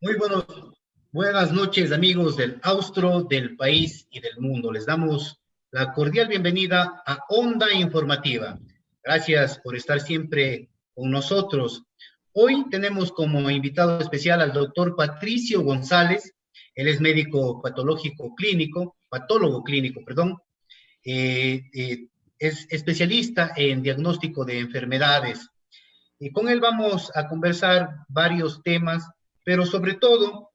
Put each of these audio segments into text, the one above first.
Muy buenas noches, amigos del Austro, del país y del mundo. Les damos la cordial bienvenida a Onda Informativa. Gracias por estar siempre con nosotros. Hoy tenemos como invitado especial al doctor Patricio González. Él es médico patólogo clínico, perdón. Es especialista en diagnóstico de enfermedades. Y con él vamos a conversar varios temas, pero sobre todo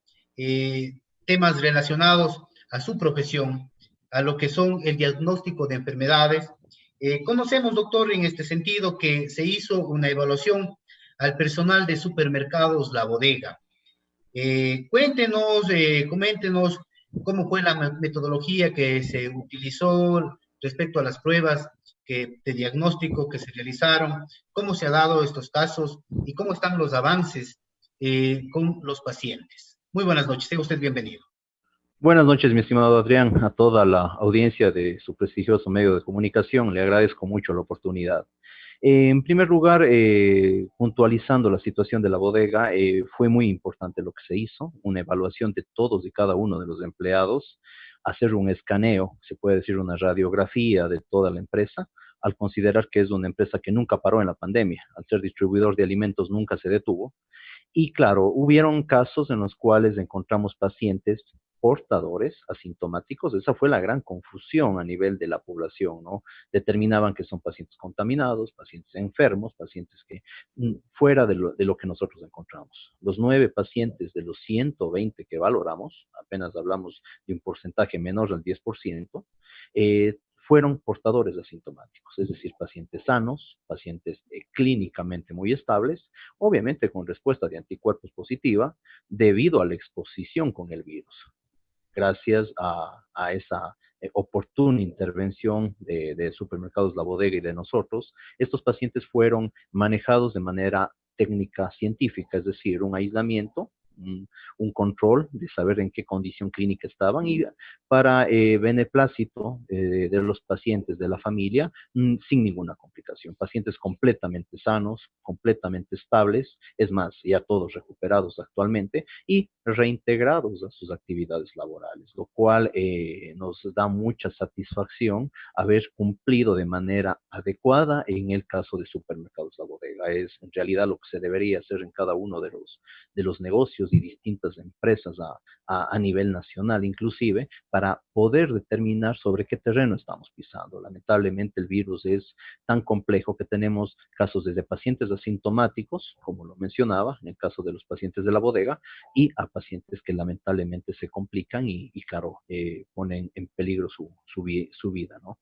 temas relacionados a su profesión, a lo que son el diagnóstico de enfermedades. Conocemos, doctor, en este sentido que se hizo una evaluación al personal de supermercados La Bodega. Coméntenos cómo fue la metodología que se utilizó respecto a las pruebas de diagnóstico que se realizaron, cómo se han dado estos casos y cómo están los avances con los pacientes. Muy buenas noches, sea usted bienvenido. Buenas noches, mi estimado Adrián, a toda la audiencia de su prestigioso medio de comunicación. Le agradezco mucho la oportunidad. En primer lugar, puntualizando la situación de la bodega, fue muy importante lo que se hizo, una evaluación de todos y cada uno de los empleados, hacer un escaneo, se puede decir una radiografía de toda la empresa, al considerar que es una empresa que nunca paró en la pandemia, al ser distribuidor de alimentos nunca se detuvo. Y claro, hubieron casos en los cuales encontramos pacientes portadores asintomáticos. Esa fue la gran confusión a nivel de la población, ¿no? Determinaban que son pacientes contaminados, pacientes enfermos, pacientes que fuera de lo que nosotros encontramos. Los 9 pacientes de los 120 que valoramos, apenas hablamos de un porcentaje menor del 10%, fueron portadores asintomáticos, es decir, pacientes sanos, pacientes clínicamente muy estables, obviamente con respuesta de anticuerpos positiva, debido a la exposición con el virus. Gracias a esa oportuna intervención de Supermercados La Bodega y de nosotros, estos pacientes fueron manejados de manera técnica científica, es decir, un aislamiento, un control de saber en qué condición clínica estaban y para beneplácito de los pacientes de la familia sin ninguna complicación. Pacientes completamente sanos, completamente estables, es más, ya todos recuperados actualmente y reintegrados a sus actividades laborales, lo cual nos da mucha satisfacción haber cumplido de manera adecuada en el caso de Supermercados La Bodega. Es en realidad lo que se debería hacer en cada uno de los negocios y distintas empresas a nivel nacional inclusive, para poder determinar sobre qué terreno estamos pisando. Lamentablemente el virus es tan complejo que tenemos casos desde pacientes asintomáticos, como lo mencionaba, en el caso de los pacientes de la bodega, y a pacientes que lamentablemente se complican y claro, ponen en peligro su vida, ¿no?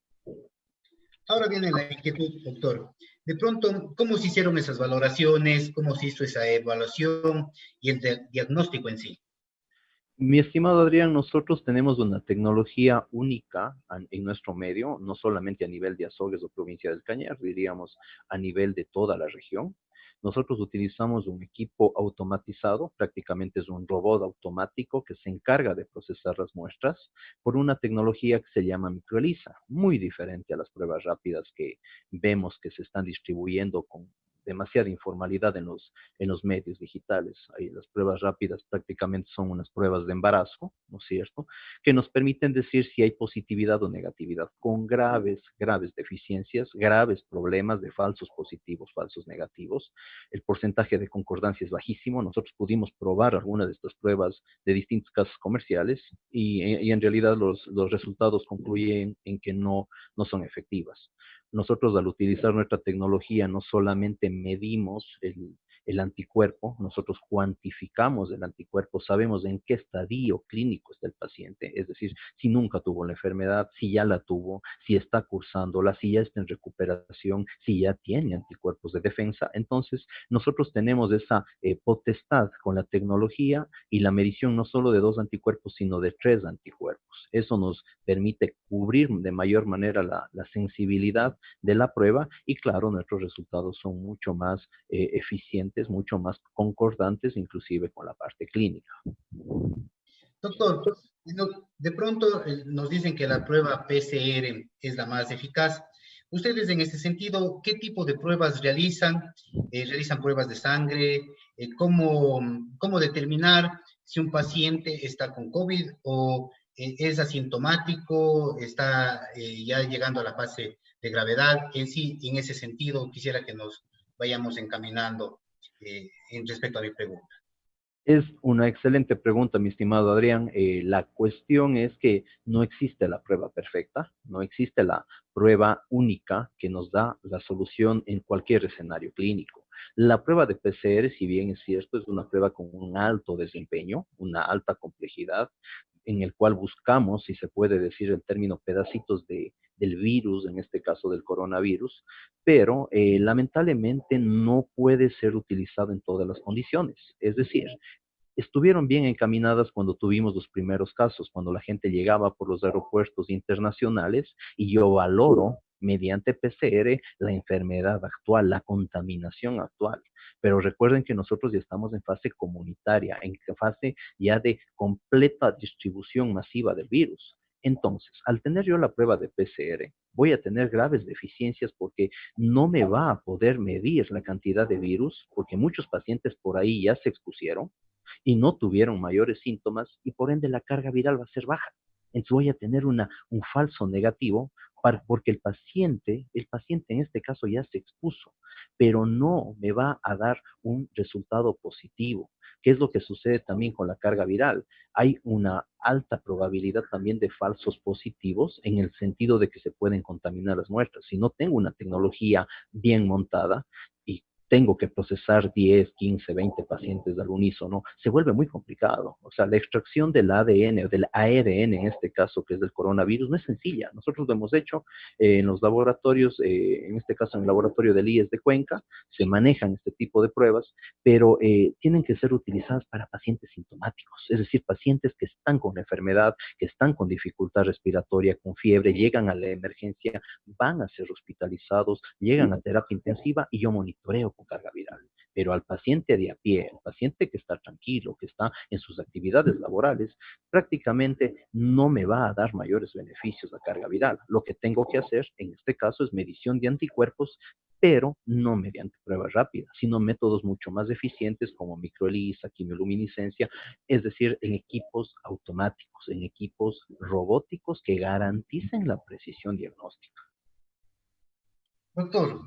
Ahora viene la inquietud, doctor. De pronto, ¿cómo se hicieron esas valoraciones? ¿Cómo se hizo esa evaluación y el diagnóstico en sí? Mi estimado Adrián, nosotros tenemos una tecnología única en nuestro medio, no solamente a nivel de Azogues o provincia del Cañar, diríamos a nivel de toda la región. Nosotros utilizamos un equipo automatizado, prácticamente es un robot automático que se encarga de procesar las muestras por una tecnología que se llama microELISA, muy diferente a las pruebas rápidas que vemos que se están distribuyendo con demasiada informalidad en los medios digitales. Ahí las pruebas rápidas prácticamente son unas pruebas de embarazo, ¿no es cierto?, que nos permiten decir si hay positividad o negatividad, con graves deficiencias, graves problemas de falsos positivos, falsos negativos. El porcentaje de concordancia es bajísimo. Nosotros pudimos probar algunas de estas pruebas de distintos casos comerciales y en realidad los resultados concluyen en que no son efectivas. Nosotros al utilizar nuestra tecnología no solamente medimos el anticuerpo, nosotros cuantificamos el anticuerpo, sabemos en qué estadio clínico está el paciente, es decir, si nunca tuvo la enfermedad, si ya la tuvo, si está cursándola, si ya está en recuperación, si ya tiene anticuerpos de defensa. Entonces, nosotros tenemos esa potestad con la tecnología y la medición no solo de 2 anticuerpos, sino de 3 anticuerpos. Eso nos permite cubrir de mayor manera la sensibilidad de la prueba y claro, nuestros resultados son mucho más eficientes, mucho más concordantes, inclusive con la parte clínica. Doctor, de pronto nos dicen que la prueba PCR es la más eficaz. Ustedes en este sentido, ¿qué tipo de pruebas realizan? ¿Realizan pruebas de sangre? ¿Cómo determinar si un paciente está con COVID o es asintomático, está ya llegando a la fase de gravedad. En sí, en ese sentido, quisiera que nos vayamos encaminando en respecto a mi pregunta. Es una excelente pregunta, mi estimado Adrián. La cuestión es que no existe la prueba perfecta, no existe la prueba única que nos da la solución en cualquier escenario clínico. La prueba de PCR, si bien es cierto, es una prueba con un alto desempeño, una alta complejidad, en el cual buscamos, si se puede decir el término, pedacitos del virus, en este caso del coronavirus, pero lamentablemente no puede ser utilizado en todas las condiciones. Es decir, estuvieron bien encaminadas cuando tuvimos los primeros casos, cuando la gente llegaba por los aeropuertos internacionales, y yo valoro mediante PCR la enfermedad actual, la contaminación actual. Pero recuerden que nosotros ya estamos en fase comunitaria, en fase ya de completa distribución masiva del virus. Entonces, al tener yo la prueba de PCR, voy a tener graves deficiencias porque no me va a poder medir la cantidad de virus, porque muchos pacientes por ahí ya se expusieron y no tuvieron mayores síntomas, y por ende la carga viral va a ser baja. Entonces voy a tener un falso negativo porque el paciente en este caso ya se expuso, pero no me va a dar un resultado positivo. ¿Qué es lo que sucede también con la carga viral? Hay una alta probabilidad también de falsos positivos, en el sentido de que se pueden contaminar las muestras. Si no tengo una tecnología bien montada y tengo que procesar 10, 15, 20 pacientes al unísono, se vuelve muy complicado. O sea, la extracción del ADN o del ARN, en este caso, que es del coronavirus, no es sencilla. Nosotros lo hemos hecho en los laboratorios, en este caso en el laboratorio del IES de Cuenca, se manejan este tipo de pruebas, pero tienen que ser utilizadas para pacientes sintomáticos, es decir, pacientes que están con enfermedad, que están con dificultad respiratoria, con fiebre, llegan a la emergencia, van a ser hospitalizados, llegan a terapia intensiva y yo monitoreo con carga viral. Pero al paciente de a pie, al paciente que está tranquilo, que está en sus actividades laborales, prácticamente no me va a dar mayores beneficios la carga viral. Lo que tengo que hacer en este caso es medición de anticuerpos, pero no mediante pruebas rápidas, sino métodos mucho más eficientes como microELISA, quimioluminiscencia, es decir, en equipos automáticos, en equipos robóticos que garanticen la precisión diagnóstica. Doctor,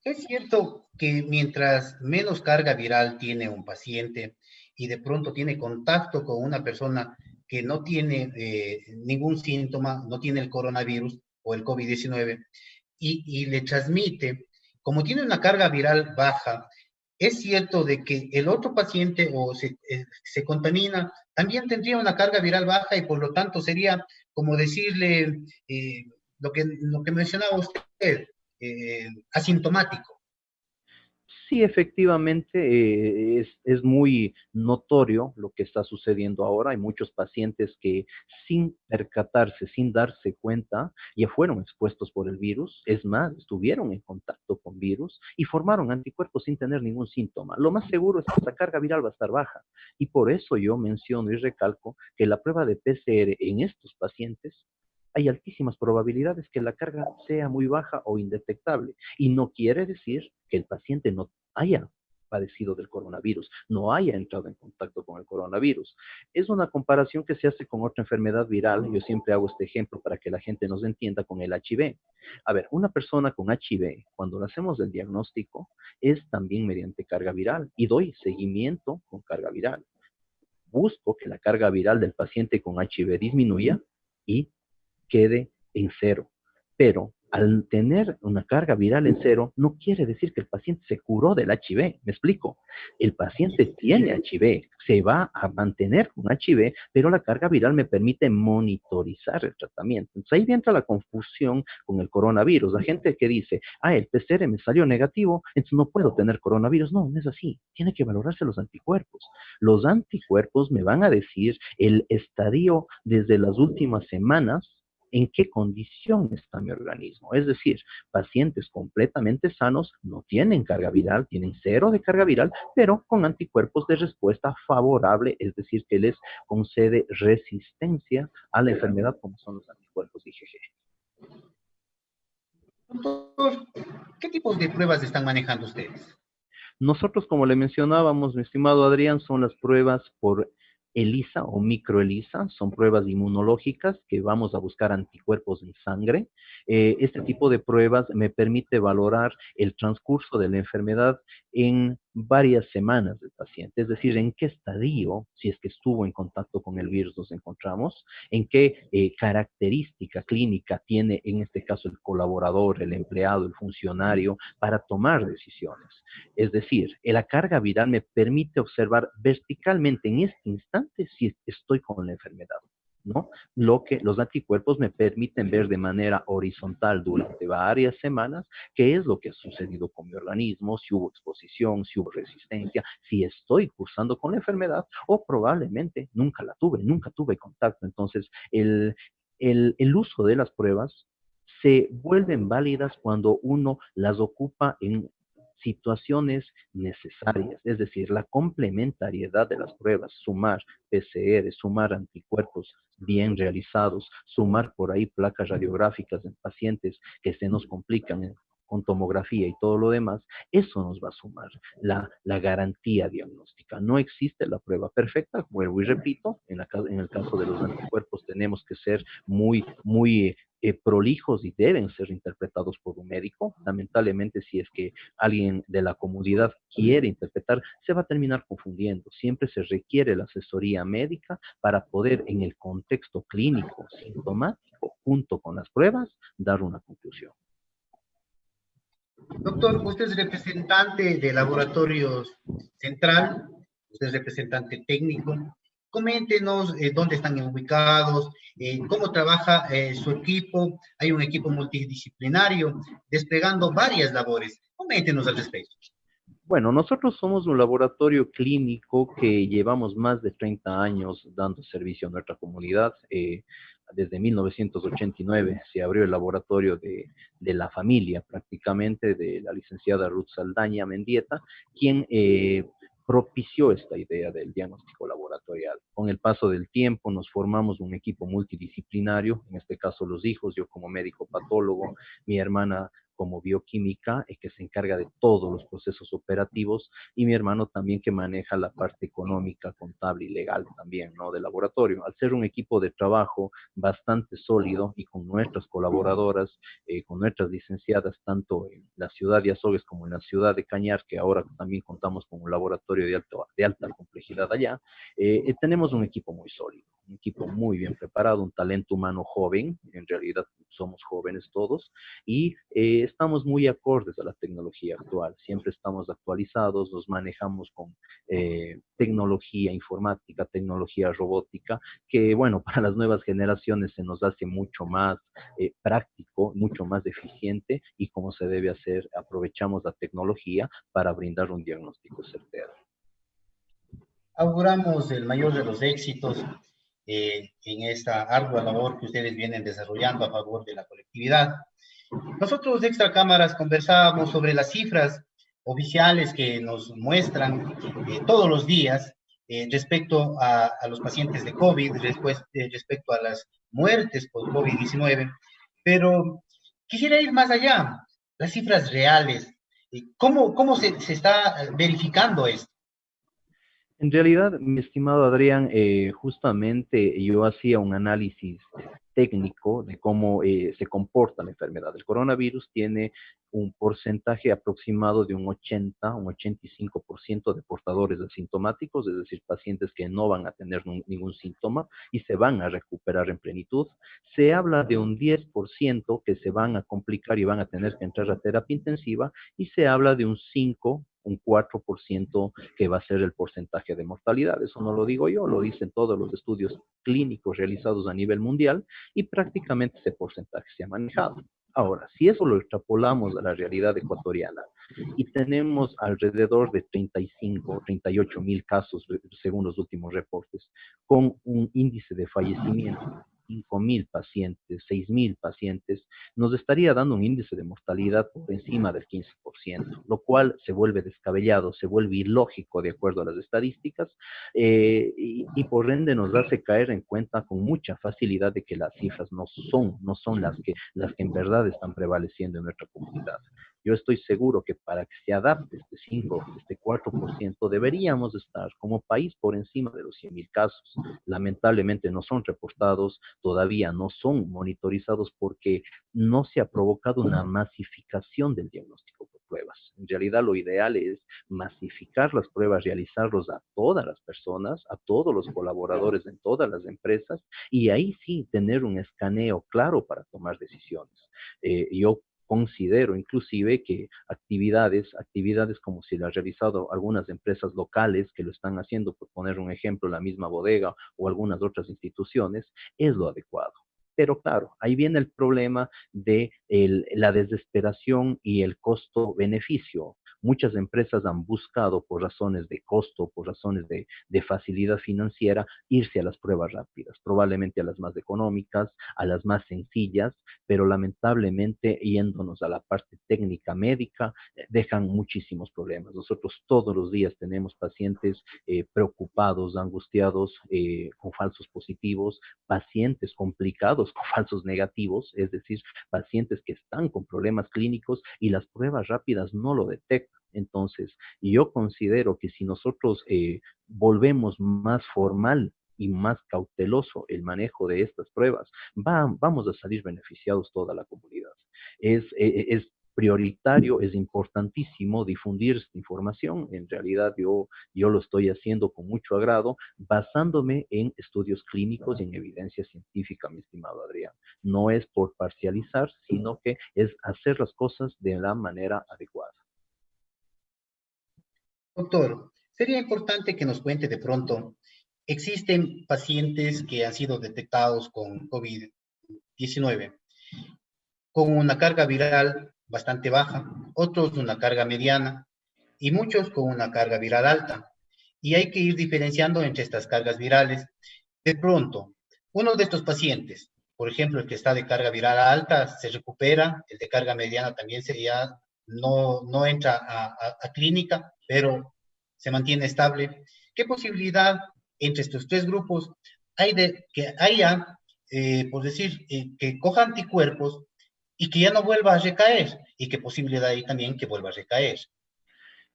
es cierto que mientras menos carga viral tiene un paciente y de pronto tiene contacto con una persona que no tiene ningún síntoma, no tiene el coronavirus o el COVID-19 y le transmite, como tiene una carga viral baja, es cierto de que el otro paciente o se contamina, también tendría una carga viral baja y por lo tanto sería como decirle lo que mencionaba usted, asintomático. Sí, efectivamente, es muy notorio lo que está sucediendo ahora. Hay muchos pacientes que sin percatarse, sin darse cuenta, ya fueron expuestos por el virus. Es más, estuvieron en contacto con virus y formaron anticuerpos sin tener ningún síntoma. Lo más seguro es que esa carga viral va a estar baja. Y por eso yo menciono y recalco que la prueba de PCR en estos pacientes hay altísimas probabilidades que la carga sea muy baja o indetectable. Y no quiere decir que el paciente no haya padecido del coronavirus, no haya entrado en contacto con el coronavirus. Es una comparación que se hace con otra enfermedad viral. Yo siempre hago este ejemplo para que la gente nos entienda, con el HIV. A ver, una persona con HIV, cuando le hacemos el diagnóstico, es también mediante carga viral y doy seguimiento con carga viral. Busco que la carga viral del paciente con HIV disminuya y quede en cero. Pero al tener una carga viral en cero, no quiere decir que el paciente se curó del HIV. ¿Me explico? El paciente tiene HIV, se va a mantener con HIV, pero la carga viral me permite monitorizar el tratamiento. Entonces ahí entra la confusión con el coronavirus. La gente que dice, el PCR me salió negativo, entonces no puedo tener coronavirus. No, no es así. Tiene que valorarse los anticuerpos. Los anticuerpos me van a decir el estadio desde las últimas semanas, en qué condición está mi organismo. Es decir, pacientes completamente sanos no tienen carga viral, tienen cero de carga viral, pero con anticuerpos de respuesta favorable, es decir, que les concede resistencia a la enfermedad, como son los anticuerpos IgG. Doctor, ¿qué tipos de pruebas están manejando ustedes? Nosotros, como le mencionábamos, mi estimado Adrián, son las pruebas por ELISA o microELISA, son pruebas inmunológicas que vamos a buscar anticuerpos en sangre. Este tipo de pruebas me permite valorar el transcurso de la enfermedad en varias semanas del paciente, es decir, en qué estadio, si es que estuvo en contacto con el virus, nos encontramos, en qué característica clínica tiene en este caso el colaborador, el empleado, el funcionario, para tomar decisiones. Es decir, la carga viral me permite observar verticalmente en este instante si estoy con la enfermedad, ¿no? Lo que los anticuerpos me permiten ver de manera horizontal durante varias semanas qué es lo que ha sucedido con mi organismo, si hubo exposición, si hubo resistencia, si estoy cursando con la enfermedad o probablemente nunca la tuve, nunca tuve contacto. Entonces, el uso de las pruebas se vuelven válidas cuando uno las ocupa en situaciones necesarias, es decir, la complementariedad de las pruebas, sumar PCR, sumar anticuerpos bien realizados, sumar por ahí placas radiográficas en pacientes que se nos complican con tomografía y todo lo demás, eso nos va a sumar la garantía diagnóstica. No existe la prueba perfecta, vuelvo y repito, en el caso de los anticuerpos tenemos que ser muy prolijos y deben ser interpretados por un médico. Lamentablemente, si es que alguien de la comunidad quiere interpretar, se va a terminar confundiendo. Siempre se requiere la asesoría médica para poder, en el contexto clínico sintomático, junto con las pruebas, dar una conclusión. Doctor, usted es representante de Laboratorios Central, usted es representante técnico. Coméntenos dónde están ubicados, cómo trabaja su equipo. Hay un equipo multidisciplinario desplegando varias labores. Coméntenos al respecto. Bueno, nosotros somos un laboratorio clínico que llevamos más de 30 años dando servicio a nuestra comunidad. Desde 1989 se abrió el laboratorio de la familia, prácticamente, de la licenciada Ruth Saldaña Mendieta, quien propició esta idea del diagnóstico laboratorial. Con el paso del tiempo nos formamos un equipo multidisciplinario, en este caso los hijos, yo como médico patólogo, mi hermana como bioquímica, que se encarga de todos los procesos operativos, y mi hermano también que maneja la parte económica, contable y legal también, ¿no? Del laboratorio. Al ser un equipo de trabajo bastante sólido y con nuestras colaboradoras, con nuestras licenciadas, tanto en la ciudad de Azogues como en la ciudad de Cañar, que ahora también contamos con un laboratorio de alta complejidad allá, tenemos un equipo muy sólido, un equipo muy bien preparado, un talento humano joven, en realidad somos jóvenes todos, y estamos muy acordes a la tecnología actual, siempre estamos actualizados, nos manejamos con tecnología informática, tecnología robótica, que bueno, para las nuevas generaciones se nos hace mucho más práctico, mucho más eficiente, y como se debe hacer, aprovechamos la tecnología para brindar un diagnóstico certero. Auguramos el mayor de los éxitos en esta ardua labor que ustedes vienen desarrollando a favor de la colectividad. Nosotros de Extra Cámaras conversábamos sobre las cifras oficiales que nos muestran todos los días respecto a los pacientes de COVID, respecto a las muertes por COVID-19, pero quisiera ir más allá, las cifras reales. ¿Cómo se está verificando esto? En realidad, mi estimado Adrián, justamente yo hacía un análisis técnico de cómo se comporta la enfermedad. El coronavirus tiene un porcentaje aproximado de un 80, un 85% de portadores asintomáticos, es decir, pacientes que no van a tener ningún síntoma y se van a recuperar en plenitud. Se habla de un 10% que se van a complicar y van a tener que entrar a terapia intensiva, y se habla de un 5, un 4% que va a ser el porcentaje de mortalidad. Eso no lo digo yo, lo dicen todos los estudios clínicos realizados a nivel mundial, y prácticamente ese porcentaje se ha manejado. Ahora, si eso lo extrapolamos a la realidad ecuatoriana y tenemos alrededor de 35, 38 mil casos, según los últimos reportes, con un índice de fallecimiento 5.000 pacientes, 6.000 pacientes, nos estaría dando un índice de mortalidad por encima del 15%, lo cual se vuelve descabellado, se vuelve ilógico de acuerdo a las estadísticas, y por ende nos hace caer en cuenta con mucha facilidad de que las cifras no son las que en verdad están prevaleciendo en nuestra comunidad. Yo estoy seguro que para que se adapte este 5, este 4%, deberíamos estar como país por encima de los 100.000 casos. Lamentablemente no son reportados, todavía no son monitorizados porque no se ha provocado una masificación del diagnóstico por pruebas. En realidad lo ideal es masificar las pruebas, realizarlos a todas las personas, a todos los colaboradores en todas las empresas, y ahí sí tener un escaneo claro para tomar decisiones. Yo considero inclusive que actividades como si las han realizado algunas empresas locales que lo están haciendo, por poner un ejemplo, la misma bodega o algunas otras instituciones, es lo adecuado. Pero claro, ahí viene el problema de la desesperación y el costo-beneficio. Muchas empresas han buscado por razones de costo, por razones de facilidad financiera, irse a las pruebas rápidas, probablemente a las más económicas, a las más sencillas, pero lamentablemente yéndonos a la parte técnica médica, dejan muchísimos problemas. Nosotros todos los días tenemos pacientes preocupados, angustiados, con falsos positivos, pacientes complicados con falsos negativos, es decir, pacientes que están con problemas clínicos y las pruebas rápidas no lo detectan. Entonces, yo considero que si nosotros volvemos más formal y más cauteloso el manejo de estas pruebas, vamos a salir beneficiados toda la comunidad. Es prioritario, es importantísimo difundir esta información. En realidad yo lo estoy haciendo con mucho agrado, basándome en estudios clínicos y en evidencia científica, mi estimado Adrián. No es por parcializar, sino que es hacer las cosas de la manera adecuada. Doctor, sería importante que nos cuente de pronto, existen pacientes que han sido detectados con COVID-19 con una carga viral bastante baja, otros una carga mediana y muchos con una carga viral alta. Y hay que ir diferenciando entre estas cargas virales. De pronto, uno de estos pacientes, por ejemplo, el que está de carga viral alta, se recupera, el de carga mediana también sería, no entra a clínica, pero se mantiene estable. ¿Qué posibilidad entre estos tres grupos hay de que haya, por decir, que coja anticuerpos y que ya no vuelva a recaer? ¿Y qué posibilidad hay también que vuelva a recaer?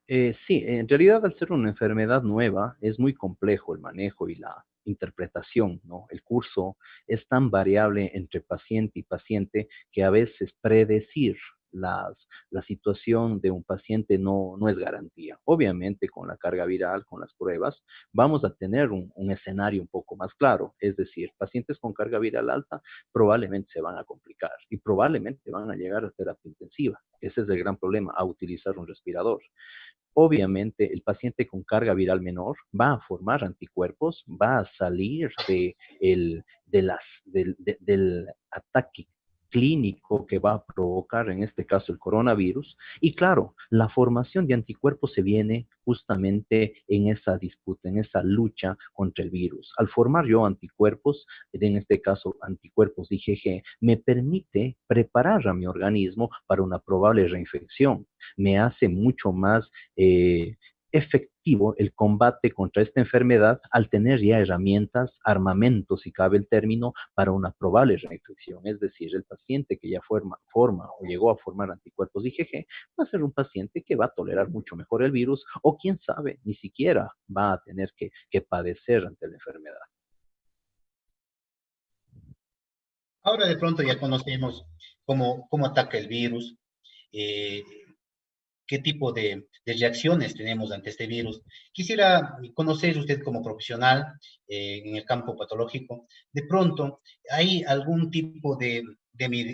Sí, en realidad al ser una enfermedad nueva es muy complejo el manejo y la interpretación, ¿no? El curso es tan variable entre paciente y paciente que a veces predecir la situación de un paciente no es garantía. Obviamente con la carga viral, con las pruebas, vamos a tener un escenario un poco más claro. Es decir, pacientes con carga viral alta probablemente se van a complicar y probablemente van a llegar a terapia intensiva. Ese es el gran problema, a utilizar un respirador. Obviamente, el paciente con carga viral menor va a formar anticuerpos, va a salir del ataque clínico que va a provocar, en este caso, el coronavirus. Y claro, la formación de anticuerpos se viene justamente en esa disputa, en esa lucha contra el virus. Al formar yo anticuerpos, en este caso anticuerpos IgG, me permite preparar a mi organismo para una probable reinfección, me hace mucho más efectivo el combate contra esta enfermedad al tener ya herramientas, armamentos, si cabe el término, para una probable reinfección. Es decir, el paciente que ya forma o llegó a formar anticuerpos IgG va a ser un paciente que va a tolerar mucho mejor el virus o quién sabe, ni siquiera va a tener que padecer ante la enfermedad. Ahora de pronto ya conocemos cómo ataca el virus, eh, qué tipo de reacciones tenemos ante este virus. Quisiera conocer usted como profesional en el campo patológico, de pronto, ¿hay algún tipo de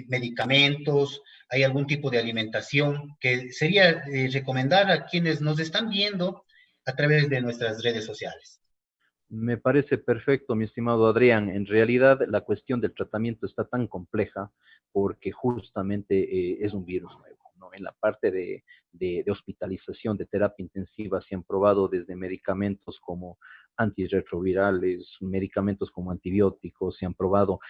medicamentos, hay algún tipo de alimentación que sería recomendar a quienes nos están viendo a través de nuestras redes sociales? Me parece perfecto, mi estimado Adrián. En realidad, la cuestión del tratamiento está tan compleja porque justamente es un virus nuevo, ¿no? En la parte de hospitalización, de terapia intensiva, se han probado desde medicamentos como antirretrovirales, medicamentos como antibióticos, se han probado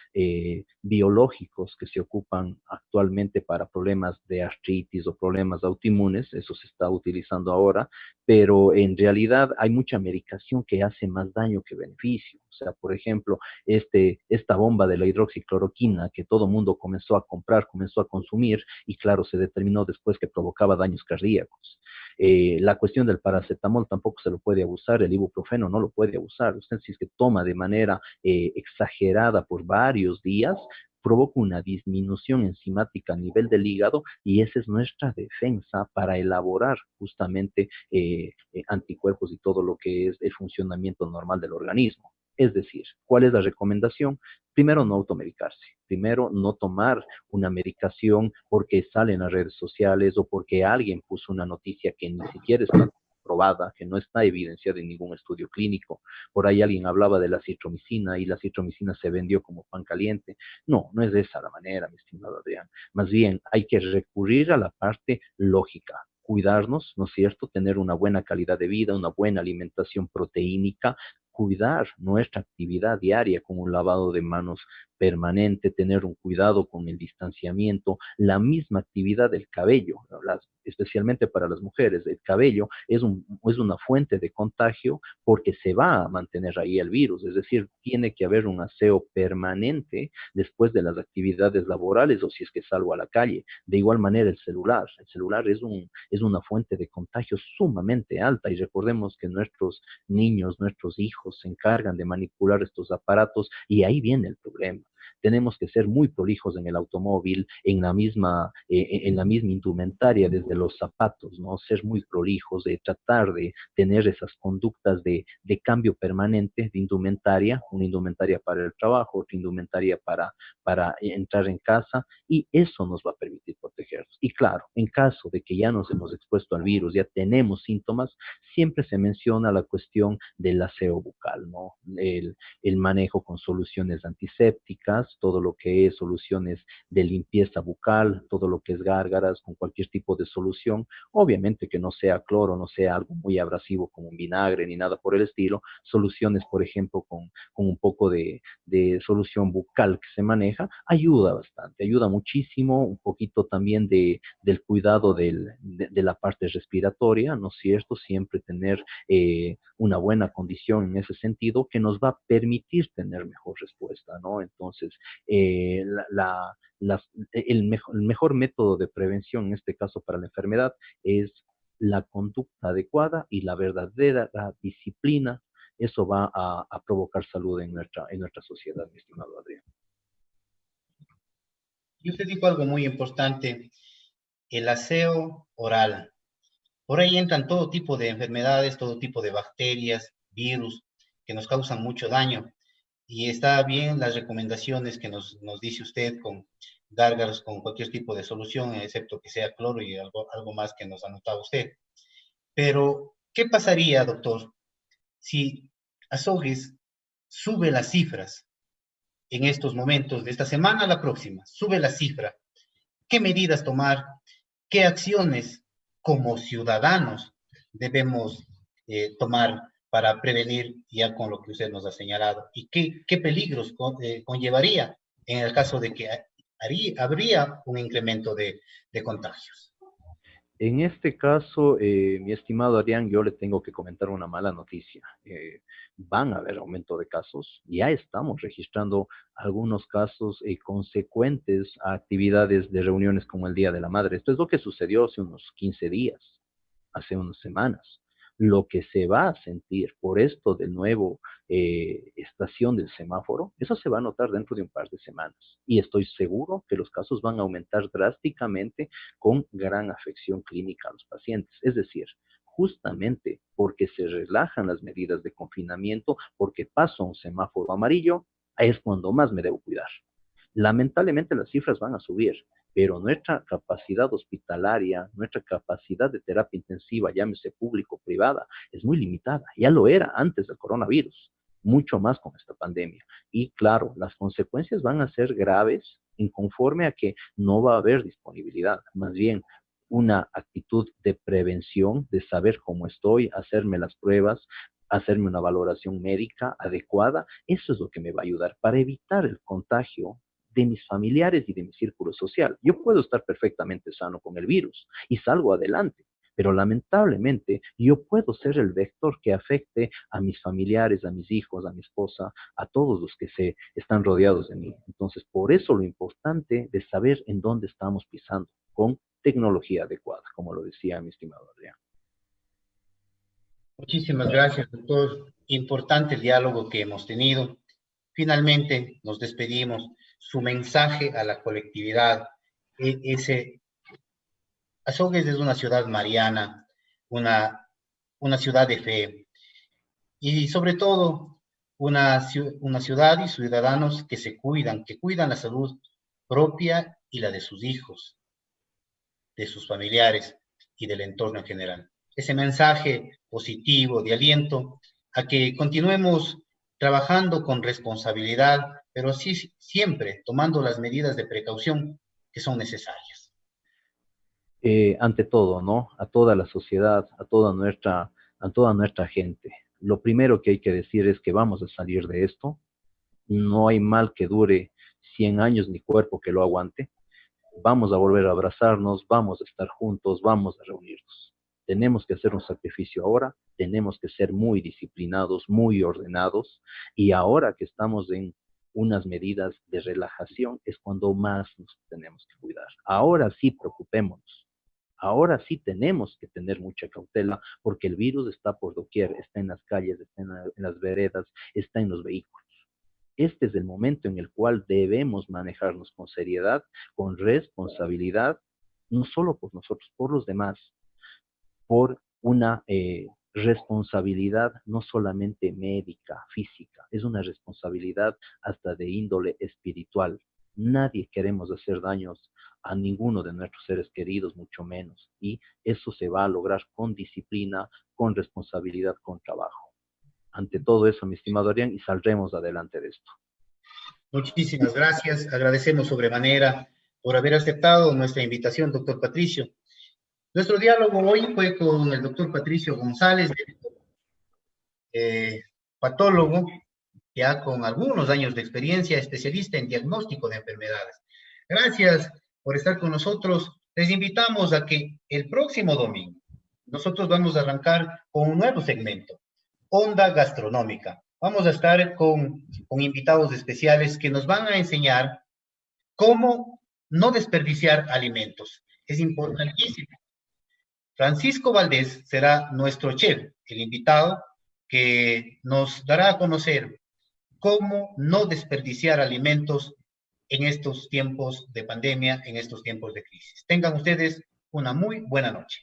biológicos que se ocupan actualmente para problemas de artritis o problemas autoinmunes, eso se está utilizando ahora, pero en realidad hay mucha medicación que hace más daño que beneficio. O sea, por ejemplo, esta bomba de la hidroxicloroquina que todo mundo comenzó a comprar, comenzó a consumir, y claro, se determinó después que provocaba daños cardíacos. La cuestión del paracetamol tampoco se lo puede abusar, el ibuprofeno no lo puede abusar. Usted si es que toma de manera exagerada por varios días, provoca una disminución enzimática a nivel del hígado y esa es nuestra defensa para elaborar justamente anticuerpos y todo lo que es el funcionamiento normal del organismo. Es decir, ¿cuál es la recomendación? Primero, no automedicarse. Primero, no tomar una medicación porque sale en las redes sociales o porque alguien puso una noticia que ni siquiera está probada, que no está evidenciada en ningún estudio clínico. Por ahí alguien hablaba de la citromicina y la citromicina se vendió como pan caliente. No, no es de esa la manera, mi estimado Adrián. Más bien, hay que recurrir a la parte lógica, cuidarnos, ¿no es cierto? Tener una buena calidad de vida, una buena alimentación proteínica, cuidar nuestra actividad diaria con un lavado de manos permanente, tener un cuidado con el distanciamiento, la misma actividad del cabello, especialmente para las mujeres. El cabello es una fuente de contagio porque se va a mantener ahí el virus, es decir, tiene que haber un aseo permanente después de las actividades laborales o si es que salgo a la calle. De igual manera el celular es una fuente de contagio sumamente alta y recordemos que nuestros niños, nuestros hijos se encargan de manipular estos aparatos y ahí viene el problema. Tenemos que ser muy prolijos en el automóvil, en la misma indumentaria, desde los zapatos, ¿no? Ser muy prolijos, de tratar de tener esas conductas de cambio permanente de indumentaria, una indumentaria para el trabajo, otra indumentaria para entrar en casa, y eso nos va a permitir protegernos. Y claro, en caso de que ya nos hemos expuesto al virus, ya tenemos síntomas, siempre se menciona la cuestión del aseo bucal, ¿no? El manejo con soluciones antisépticas, todo lo que es soluciones de limpieza bucal, todo lo que es gárgaras con cualquier tipo de solución, obviamente que no sea cloro, no sea algo muy abrasivo como un vinagre ni nada por el estilo, soluciones, por ejemplo, con un poco de solución bucal que se maneja, ayuda bastante, ayuda muchísimo, un poquito también del cuidado de la parte respiratoria, ¿no es cierto? Siempre tener una buena condición en ese sentido que nos va a permitir tener mejor respuesta, ¿no? Entonces, el mejor método de prevención en este caso para la enfermedad es la conducta adecuada y la verdadera disciplina. Eso va a provocar salud en nuestra sociedad, mi estimado Adrián. Y usted dijo algo muy importante, el aseo oral. Por ahí entran todo tipo de enfermedades, todo tipo de bacterias, virus, que nos causan mucho daño. Y está bien las recomendaciones que nos dice usted con gárgaros, con cualquier tipo de solución, excepto que sea cloro y algo más que nos anotaba usted. Pero, ¿qué pasaría, doctor, si Azogues sube las cifras en estos momentos, de esta semana a la próxima, sube la cifra? ¿Qué medidas tomar? ¿Qué acciones como ciudadanos debemos tomar para prevenir ya con lo que usted nos ha señalado? ¿Y qué peligros conllevaría en el caso de que habría un incremento de contagios? En este caso, mi estimado Adrián, yo le tengo que comentar una mala noticia. Van a haber aumento de casos. Ya estamos registrando algunos casos consecuentes a actividades de reuniones como el Día de la Madre. Esto es lo que sucedió hace unos 15 días, hace unas semanas. Lo que se va a sentir por esto de nuevo estación del semáforo, eso se va a notar dentro de un par de semanas. Y estoy seguro que los casos van a aumentar drásticamente con gran afección clínica a los pacientes. Es decir, justamente porque se relajan las medidas de confinamiento, porque pasa un semáforo amarillo, es cuando más me debo cuidar. Lamentablemente las cifras van a subir, pero nuestra capacidad hospitalaria, nuestra capacidad de terapia intensiva, llámese público o privada, es muy limitada. Ya lo era antes del coronavirus, mucho más con esta pandemia. Y claro, las consecuencias van a ser graves en conforme a que no va a haber disponibilidad. Más bien, una actitud de prevención, de saber cómo estoy, hacerme las pruebas, hacerme una valoración médica adecuada. Eso es lo que me va a ayudar para evitar el contagio de mis familiares y de mi círculo social. Yo puedo estar perfectamente sano con el virus y salgo adelante, pero lamentablemente yo puedo ser el vector que afecte a mis familiares, a mis hijos, a mi esposa, a todos los que se están rodeados de mí. Entonces, por eso lo importante de saber en dónde estamos pisando con tecnología adecuada, como lo decía mi estimado Adrián. Muchísimas gracias, doctor. Importante el diálogo que hemos tenido. Finalmente, nos despedimos. Su mensaje a la colectividad, ese Azogues es una ciudad mariana, una ciudad de fe y sobre todo una ciudad y ciudadanos que se cuidan, que cuidan la salud propia y la de sus hijos, de sus familiares y del entorno en general. Ese mensaje positivo de aliento a que continuemos trabajando con responsabilidad, pero sí siempre tomando las medidas de precaución que son necesarias. Ante todo, ¿no? A toda la sociedad, a toda nuestra gente. Lo primero que hay que decir es que vamos a salir de esto. No hay mal que dure 100 años ni cuerpo que lo aguante. Vamos a volver a abrazarnos, vamos a estar juntos, vamos a reunirnos. Tenemos que hacer un sacrificio ahora, tenemos que ser muy disciplinados, muy ordenados, y ahora que estamos en unas medidas de relajación es cuando más nos tenemos que cuidar. Ahora sí, preocupémonos. Ahora sí tenemos que tener mucha cautela porque el virus está por doquier, está en las calles, está en las veredas, está en los vehículos. Este es el momento en el cual debemos manejarnos con seriedad, con responsabilidad, no solo por nosotros, por los demás, por una responsabilidad no solamente médica, física, es una responsabilidad hasta de índole espiritual. Nadie queremos hacer daños a ninguno de nuestros seres queridos, mucho menos. Y eso se va a lograr con disciplina, con responsabilidad, con trabajo. Ante todo eso, mi estimado Adrián, y saldremos adelante de esto. Muchísimas gracias. Agradecemos sobremanera por haber aceptado nuestra invitación, doctor Patricio. Nuestro diálogo hoy fue con el doctor Patricio González, patólogo, ya con algunos años de experiencia, especialista en diagnóstico de enfermedades. Gracias por estar con nosotros. Les invitamos a que el próximo domingo nosotros vamos a arrancar con un nuevo segmento, Onda Gastronómica. Vamos a estar con invitados especiales que nos van a enseñar cómo no desperdiciar alimentos. Es importantísimo. Francisco Valdés será nuestro chef, el invitado que nos dará a conocer cómo no desperdiciar alimentos en estos tiempos de pandemia, en estos tiempos de crisis. Tengan ustedes una muy buena noche.